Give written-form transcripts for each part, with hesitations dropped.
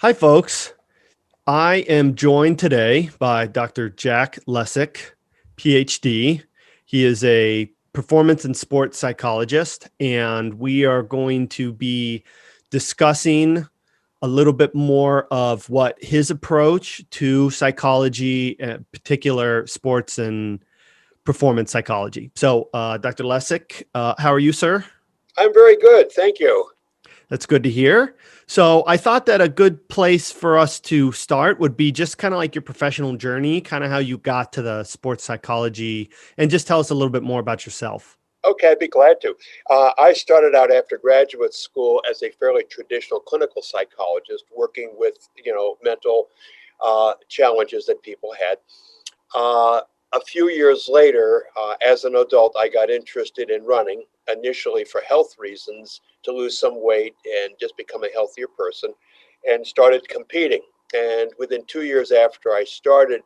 Hi, folks. I am joined today by Dr. Jack Lesyk, PhD. He is a performance and sports psychologist, and we are going to be discussing a little bit more of what his approach to psychology, in particular sports and performance psychology. So, Dr. Lesyk, how are you, sir? I'm very good. Thank you. That's good to hear. So I thought that a good place for us to start would be just kind of like your professional journey, kind of how you got to the sports psychology, and just tell us a little bit more about yourself. Okay, I'd be glad to. I started out after graduate school as a fairly traditional clinical psychologist, working with mental challenges that people had. A few years later, as an adult, I got interested in running, initially for health reasons, to lose some weight and just become a healthier person, and started competing. And within 2 years after I started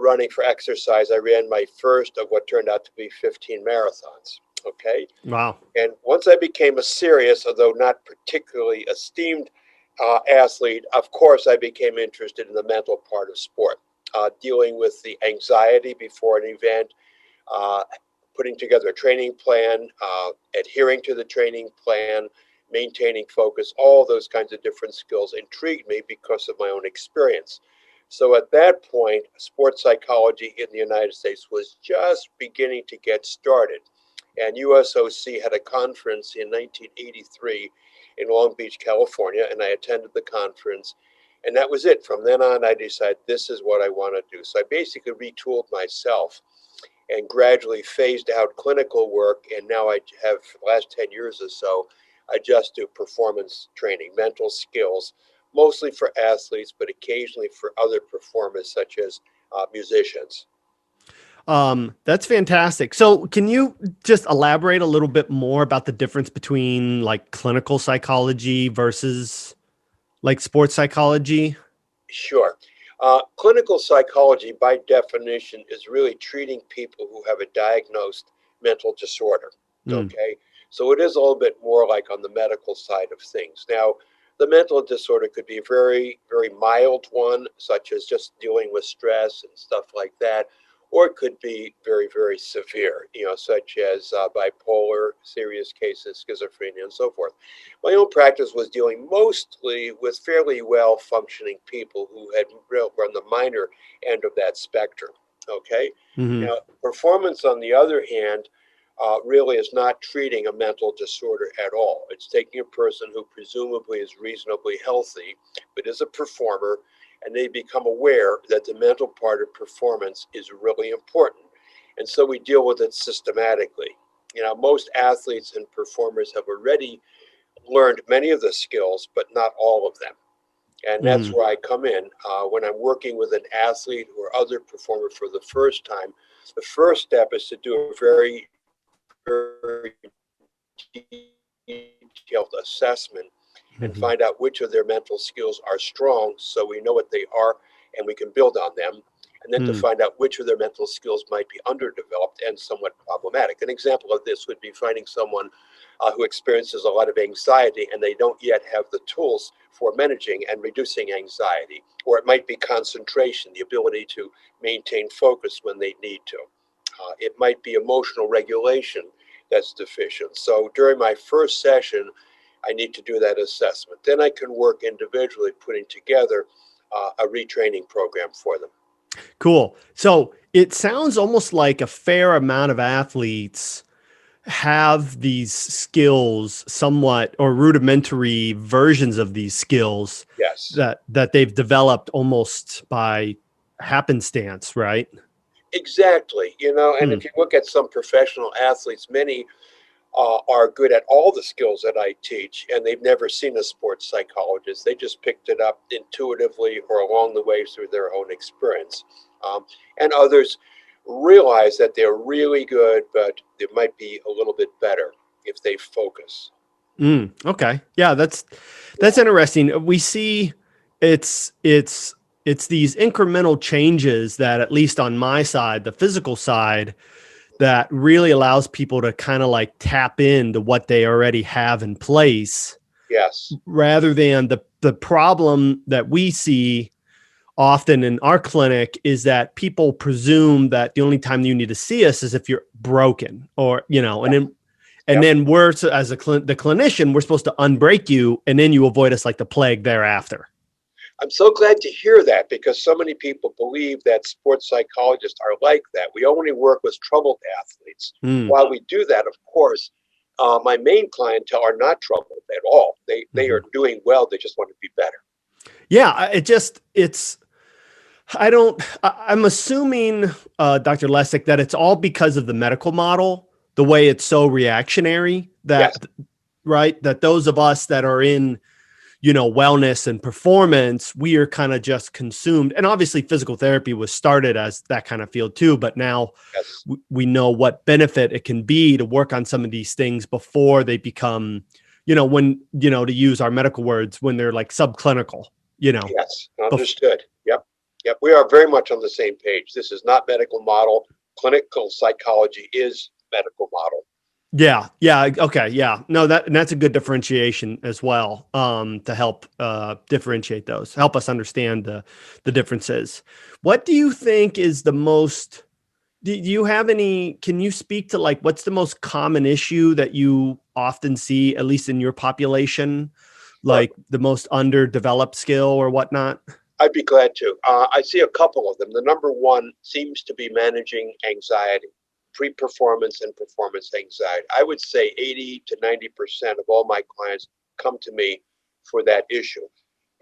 running for exercise, I ran my first of what turned out to be 15 marathons. Okay. Wow. And once I became a serious, although not particularly esteemed athlete, of course, I became interested in the mental part of sport, dealing with the anxiety before an event, uh, putting together a training plan, adhering to the training plan, maintaining focus, all those kinds of different skills intrigued me because of my own experience. So at that point, sports psychology in the United States was just beginning to get started. And USOC had a conference in 1983 in Long Beach, California, and I attended the conference. And that was it. From then on, I decided this is what I want to do. So I basically retooled myself and gradually phased out clinical work. And now I have, for the last 10 years or so, I just do performance training, mental skills, mostly for athletes, but occasionally for other performers, such as musicians. That's fantastic. So, can you just elaborate a little bit more about the difference between like clinical psychology versus like sports psychology? Sure. Clinical psychology, by definition, is really treating people who have a diagnosed mental disorder. Mm, Okay. So it is a little bit more like on the medical side of things. Now, the mental disorder could be a very, very mild one, such as just dealing with stress and stuff like that, or it could be very, very severe, such as bipolar, serious cases, schizophrenia, and so forth. My own practice was dealing mostly with fairly well functioning people who had were on the minor end of that spectrum. Okay. hmm Now, performance, on the other hand, really is not treating a mental disorder at all. It's taking a person who presumably is reasonably healthy, but is a performer, and they become aware that the mental part of performance is really important. And so we deal with it systematically. Most athletes and performers have already learned many of the skills, but not all of them. And that's hmm where I come in. When I'm working with an athlete or other performer for the first time, the first step is to do a very, very detailed assessment and hmm find out which of their mental skills are strong so we know what they are and we can build on them. And then to hmm find out which of their mental skills might be underdeveloped and somewhat problematic. An example of this would be finding someone who experiences a lot of anxiety and they don't yet have the tools for managing and reducing anxiety. Or it might be concentration, the ability to maintain focus when they need to. It might be emotional regulation that's deficient. So during my first session, I need to do that assessment. Then I can work individually putting together a retraining program for them. Cool. So it sounds almost like a fair amount of athletes have these skills somewhat or rudimentary versions of these skills Yes, that they've developed almost by happenstance, right? exactly. And Hmm. if you look at some professional athletes, many are good at all the skills that I teach, and they've never seen a sports psychologist. They just picked it up intuitively or along the way through their own experience. And others realize that they're really good, but they might be a little bit better if they focus. Okay. Yeah, that's Yeah. interesting. We see it's it's it's these incremental changes that at least on my side, the physical side, that really allows people to kind of like tap into what they already have in place Yes. rather than the problem that we see often in our clinic is that people presume that the only time you need to see us is if you're broken, or, and Yep. then we're, so as the clinician, we're supposed to unbreak you, and then you avoid us like the plague thereafter. I'm so glad to hear that because so many people believe that sports psychologists are like that. We only work with troubled athletes. Mm. While we do that, of course, my main clientele are not troubled at all. They Mm-hmm. are doing well. They just want to be better. Yeah, I'm assuming, Dr. Lesyk, that it's all because of the medical model, the way it's so reactionary Yes, that, right, that those of us that are in, wellness and performance, we are kind of just consumed. And obviously physical therapy was started as that kind of field too, but now yes. we know what benefit it can be to work on some of these things before they become, to use our medical words, when they're like subclinical, Yes, bef- understood. Yep, yep. We are very much on the same page. This is not medical model. Clinical psychology is medical model. Yeah. Yeah. Okay. Yeah. No, that's a good differentiation as well. To help differentiate those, help us understand the differences. What do you think is the most? Do you have any? Can you speak to, like, what's the most common issue that you often see, at least in your population, Sure. like the most underdeveloped skill or whatnot? I'd be glad to. I see a couple of them. The number one seems to be managing anxiety, pre-performance and performance anxiety. I would say 80 to 90% of all my clients come to me for that issue.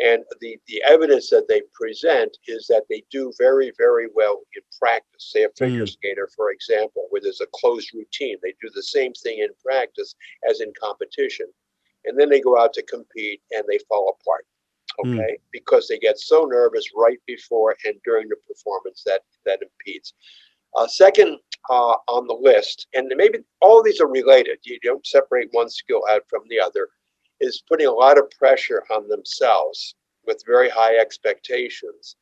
And the evidence that they present is that they do very, very well in practice. Say a figure Mm, skater, for example, where there's a closed routine. They do the same thing in practice as in competition. And then they go out to compete and they fall apart, mm, okay, because they get so nervous right before and during the performance that impedes. Second on the list, and maybe all of these are related, you don't separate one skill out from the other, is putting a lot of pressure on themselves with very high expectations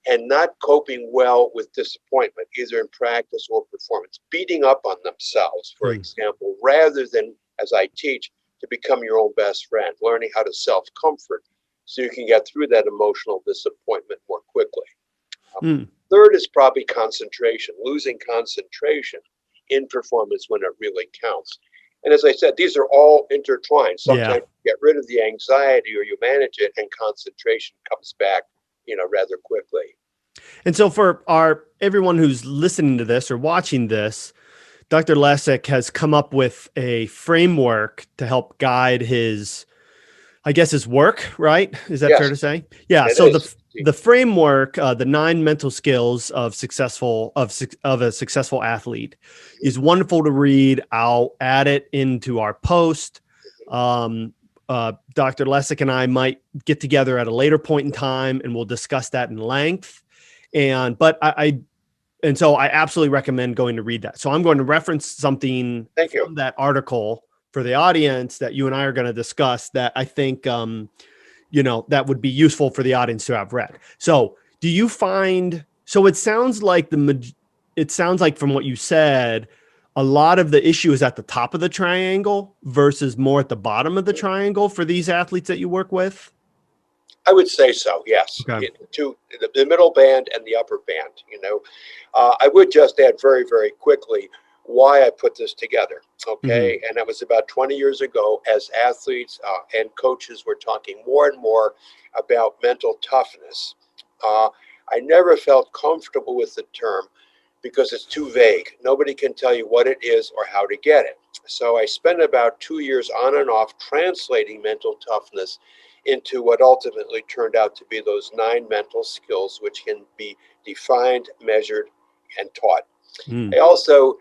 and not coping well with disappointment, either in practice or performance, beating up on themselves, for mm, example, rather than, as I teach, to become your own best friend, learning how to self comfort so you can get through that emotional disappointment more quickly. Um, mm. Third is probably concentration, losing concentration in performance when it really counts. And as I said, these are all intertwined. Yeah. Sometimes you get rid of the anxiety or you manage it, and concentration comes back, rather quickly. And so for everyone who's listening to this or watching this, Dr. Lesyk has come up with a framework to help guide his, I guess, his work, right? Is that fair Yes, to say? Yeah. it So is. the framework, the 9 mental skills of a successful athlete, is wonderful to read. I'll add it into our post. Um, Dr. Lesyk and I might get together at a later point in time, and we'll discuss that in length. And so I absolutely recommend going to read that. So I'm going to reference something Thank you. from that article for the audience that you and I are going to discuss, that I think, that would be useful for the audience to have read. So do you find, so it sounds like from what you said, a lot of the issue is at the top of the triangle versus more at the bottom of the triangle for these athletes that you work with? I would say so. Yes, Okay. to the middle band and the upper band. I would just add very, very quickly why I put this together. Mm-hmm. Okay, and that was about 20 years ago. As athletes and coaches were talking more and more about mental toughness, uh, I never felt comfortable with the term because it's too vague. Nobody can tell you what it is or how to get it. So I spent about 2 years on and off translating mental toughness into what ultimately turned out to be those 9 mental skills, which can be defined, measured, and taught. Mm. I also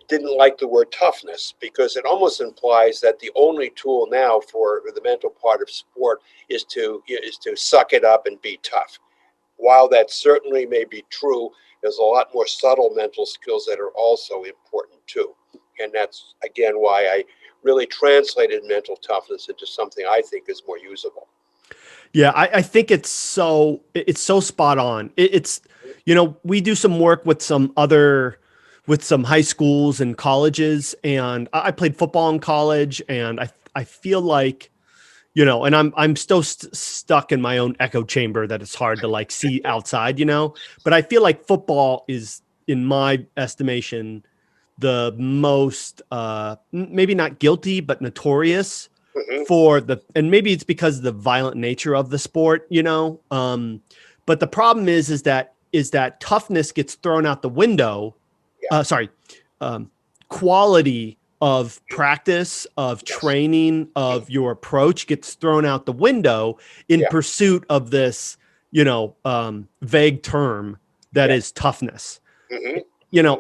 didn't like the word toughness because it almost implies that the only tool now for the mental part of sport is to suck it up and be tough. While that certainly may be true, there's a lot more subtle mental skills that are also important too. And that's again why I really translated mental toughness into something I think is more usable. Yeah, I think it's so spot on. It's, we do some work with some high schools and colleges, and I played football in college, and I feel like and I'm still stuck in my own echo chamber that it's hard to like see outside. But I feel like football is, in my estimation, the most maybe not guilty but notorious Hmm. and maybe it's because of the violent nature of the sport. But the problem is that toughness gets thrown out the window. Yeah. Sorry, um, quality of practice, of Yes. training, Mhm. of your approach gets thrown out the window in Yeah. pursuit of this vague term that Yeah. is toughness. Hmm.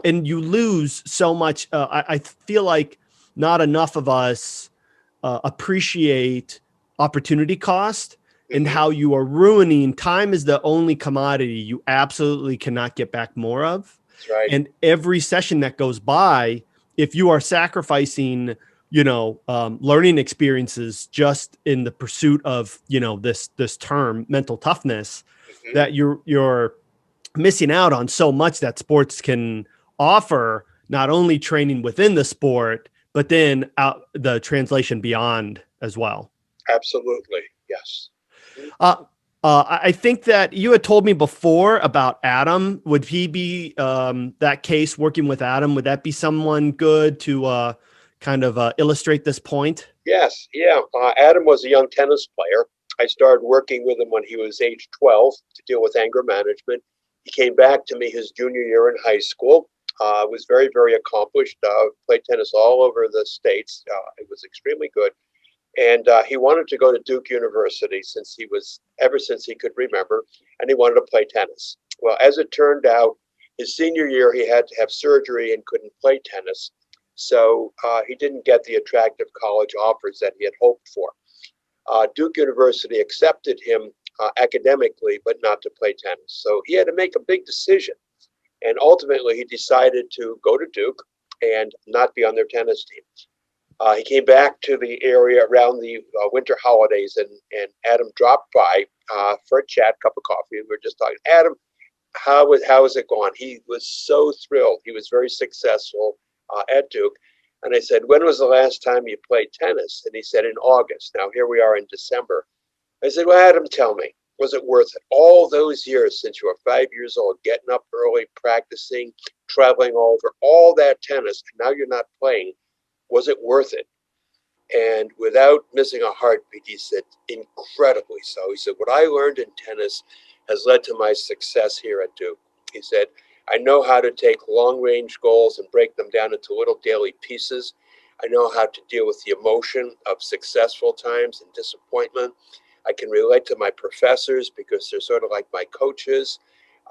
And you lose so much. I feel like not enough of us appreciate opportunity cost and Hmm. how you are ruining time. Is the only commodity you absolutely cannot get back more of. That's right. And every session that goes by, if you are sacrificing, learning experiences just in the pursuit of, this term mental toughness, Hmm. that you're missing out on so much that sports can offer, not only training within the sport, but then out the translation beyond as well. Absolutely. Yes. Mhm. Uh, I think that you had told me before about Adam. Would he be that case working with Adam? Would that be someone good to kind of illustrate this point? Yes. Yeah. Adam was a young tennis player. I started working with him when he was age 12 to deal with anger management. He came back to me his junior year in high school. Was very, very accomplished. Played tennis all over the states. It was extremely good. And he wanted to go to Duke University ever since he could remember, and he wanted to play tennis. Well, as it turned out, his senior year he had to have surgery and couldn't play tennis, so he didn't get the attractive college offers that he had hoped for. Duke University accepted him academically, but not to play tennis. So he had to make a big decision, and ultimately he decided to go to Duke and not be on their tennis team. He came back to the area around the winter holidays, and Adam dropped by for a chat, cup of coffee, and we were just talking. Adam, how is it going? He was so thrilled. He was very successful at Duke. And I said, when was the last time you played tennis? And he said, in August. Now, here we are in December. I said, well, Adam, tell me, was it worth it? All those years since you were 5 years old, getting up early, practicing, traveling all over, all that tennis, and now you're not playing. Was it worth it? And without missing a heartbeat, he said, incredibly so. He said, what I learned in tennis has led to my success here at Duke. He said, I know how to take long range goals and break them down into little daily pieces. I know how to deal with the emotion of successful times and disappointment. I can relate to my professors because they're sort of like my coaches.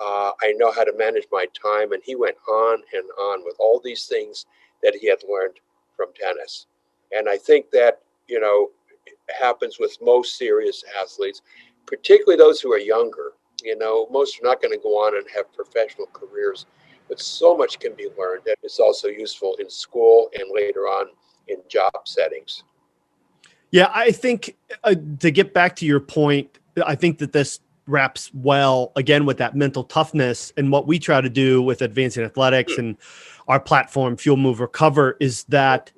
I know how to manage my time. And he went on and on with all these things that he had learned from tennis. And I think that, happens with most serious athletes, particularly those who are younger. Most are not going to go on and have professional careers, but so much can be learned that it's also useful in school and later on in job settings. Yeah, I think to get back to your point, I think that this wraps well again with that mental toughness, and what we try to do with advancing athletics Hmm. and our platform, Fuel Move Recover, is that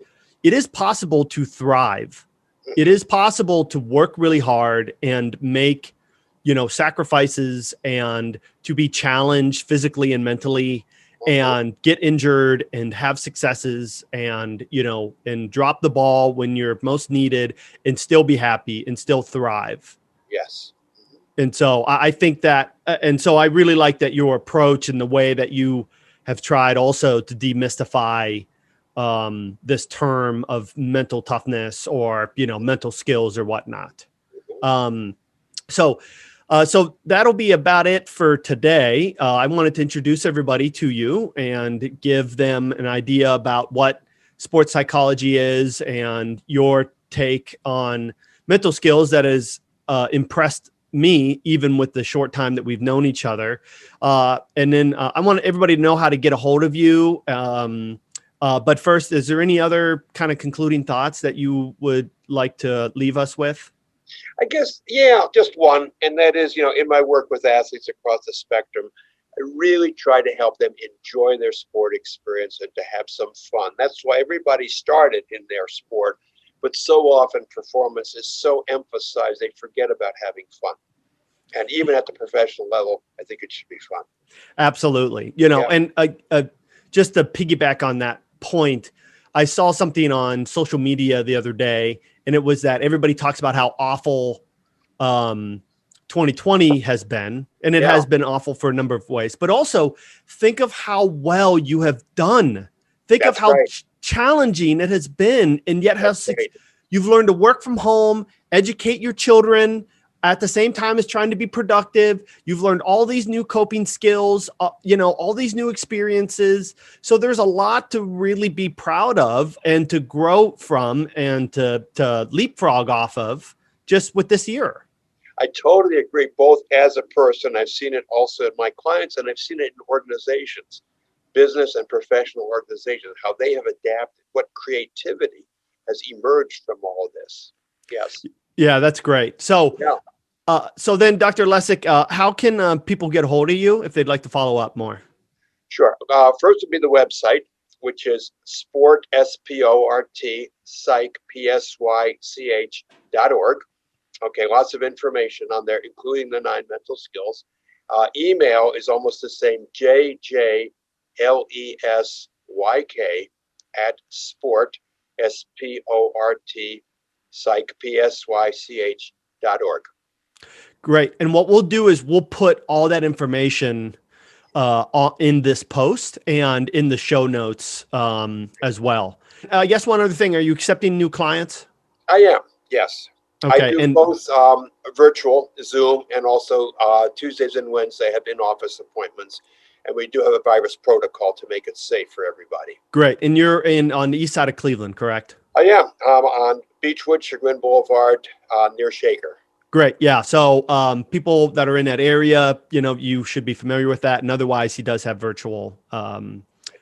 it is possible to thrive. It is possible to work really hard and make, sacrifices, and to be challenged physically and mentally, Mhm. and get injured and have successes, and and drop the ball when you're most needed, and still be happy and still thrive. Yes. And so I think that, and so I really like that your approach and the way that you have tried also to demystify this term of mental toughness, or, mental skills or whatnot. Mhm. Um, so that'll be about it for today. I wanted to introduce everybody to you and give them an idea about what sports psychology is and your take on mental skills that has impressed me, even with the short time that we've known each other. And then I want everybody to know how to get a hold of you. But first, is there any other kind of concluding thoughts that you would like to leave us with? I guess, yeah, just one. And that is, in my work with athletes across the spectrum, I really try to help them enjoy their sport experience and to have some fun. That's why everybody started in their sport but so often performance is so emphasized they forget about having fun. And even at the professional level, I think it should be fun. Absolutely. Yeah. And just to piggyback on that point, I saw something on social media the other day, and it was that everybody talks about how awful 2020 has been, and it Yeah, has been awful for a number of ways, but also think of how well you have done. Think of that's how right. challenging it has been, and yet That's right. you've learned to work from home, educate your children at the same time as trying to be productive. You've learned all these new coping skills, all these new experiences. So there's a lot to really be proud of and to grow from and to leapfrog off of just with this year. I totally agree, both as a person, I've seen it also in my clients, and I've seen it in organizations, business and professional organizations, how they have adapted, what creativity has emerged from all of this. Yes. Yeah, that's great. So, Yeah, so then, Dr. Lesyk, how can people get a hold of you if they'd like to follow up more? sure. First would be the website, which is sport, psych, psych.org. Okay, lots of information on there, including the 9 mental skills. Email is almost the same, jjlesyk at sport, psych.org. Great. And what we'll do is we'll put all that information in this post and in the show notes as well. I guess one other thing, are you accepting new clients? I am, yes. I Okay. do And both virtual, Zoom, and also Tuesdays and Wednesdays have in-office appointments. And we do have a virus protocol to make it safe for everybody. great. And you're on the east side of Cleveland, correct? I am on Beechwood, Chagrin Boulevard, near Shaker. Great. Yeah. So people that are in that area, you should be familiar with that. And otherwise, he does have virtual I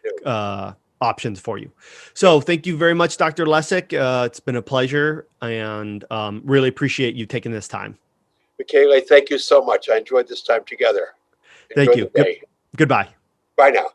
do. options for you. So thank you very much, Dr. Lesyk. It's been a pleasure and really appreciate you taking this time. Michele, thank you so much. I enjoyed this time together. Thank Enjoy you. the day. Goodbye. Bye now.